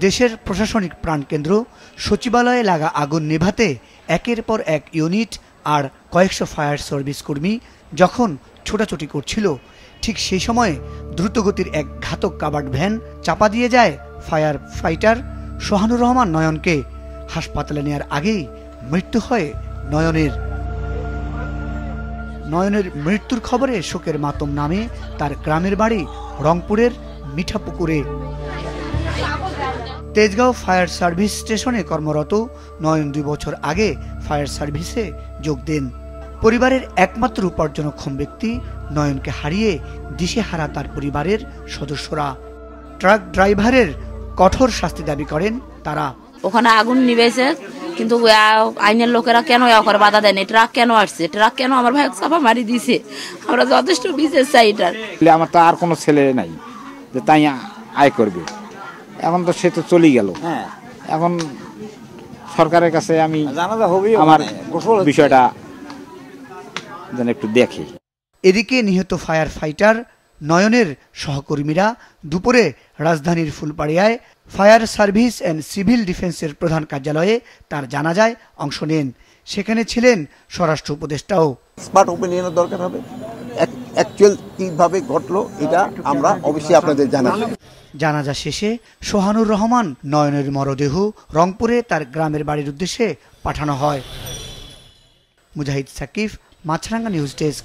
দেশের প্রশাসনিক প্রাণকেন্দ্র সচিবালয়ে লাগা আগুন নেভাতে একের পর এক ইউনিট আর কয়েকশো ফায়ার সার্ভিস কর্মী যখন ছোটাছুটি করছিল, ঠিক সেই সময়ে দ্রুতগতির এক ঘাতক কাভার্ড ভ্যান চাপা দিয়ে যায় ফায়ার ফাইটার সোহানুর রহমান নয়নকে। হাসপাতালে নেয়ার আগেই মৃত্যু হয় নয়নের। মৃত্যুর খবরে শোকের মাতম নামে তার গ্রামের বাড়ি রংপুরের মিঠাপুকুরে। তেজগাঁও ফায়ার সার্ভিস স্টেশনে কর্মরত নয়ন 2 বছর আগে ফায়ার সার্ভিসে যোগ দেন। পরিবারের একমাত্র উপার্জনক্ষম ব্যক্তি নয়নকে হারিয়ে দিশেহারা তার পরিবারের সদস্যরা। ট্রাক ড্রাইভারের কঠোর শাস্তি দাবি করেন তারা। ওখানে আগুন নিভেছে, কিন্তু আইনের লোকেরা কেন করে বাধা দেয়নি? ট্রাক কেন আসছে? ট্রাক কেন আমার ভাই চাপা মারি দিছে? আমরা যথেষ্ট বিচার চাই এটার। আমার তো আর কোনো ছেলে নাই যে তাই আয় করবে। এখন তো সে তো চলেই গেল। এখন সরকারের কাছে আমি আমার বিষয়টা যেন একটু দেখি। এদিকে নিহত ফায়ার ফাইটার নয়নের সহকর্মীরা দুপুরে রাজধানীর ফুলবাড়িয়ায় ফায়ার সার্ভিস অ্যান্ড সিভিল ডিফেন্সের প্রধান কার্যালয়ে তার জানাজায় অংশ নেন। সেখানে ছিলেন স্বরাষ্ট্র উপদেষ্টাও। স্মার্ট ওপিনিয়নের দরকার হবে। অ্যাকচুয়াল কিভাবে ঘটলো এটা আমরা অবশ্যই আপনাদের জানাবো। জানাজা শেষে সোহানুর রহমান নয়নের মরদেহ রংপুরে তার গ্রামের বাড়ির উদ্দেশ্যে পাঠানো হয়। মুজাহিদ সাকিব, মাছরাঙ্গা নিউজ ডেস্ক।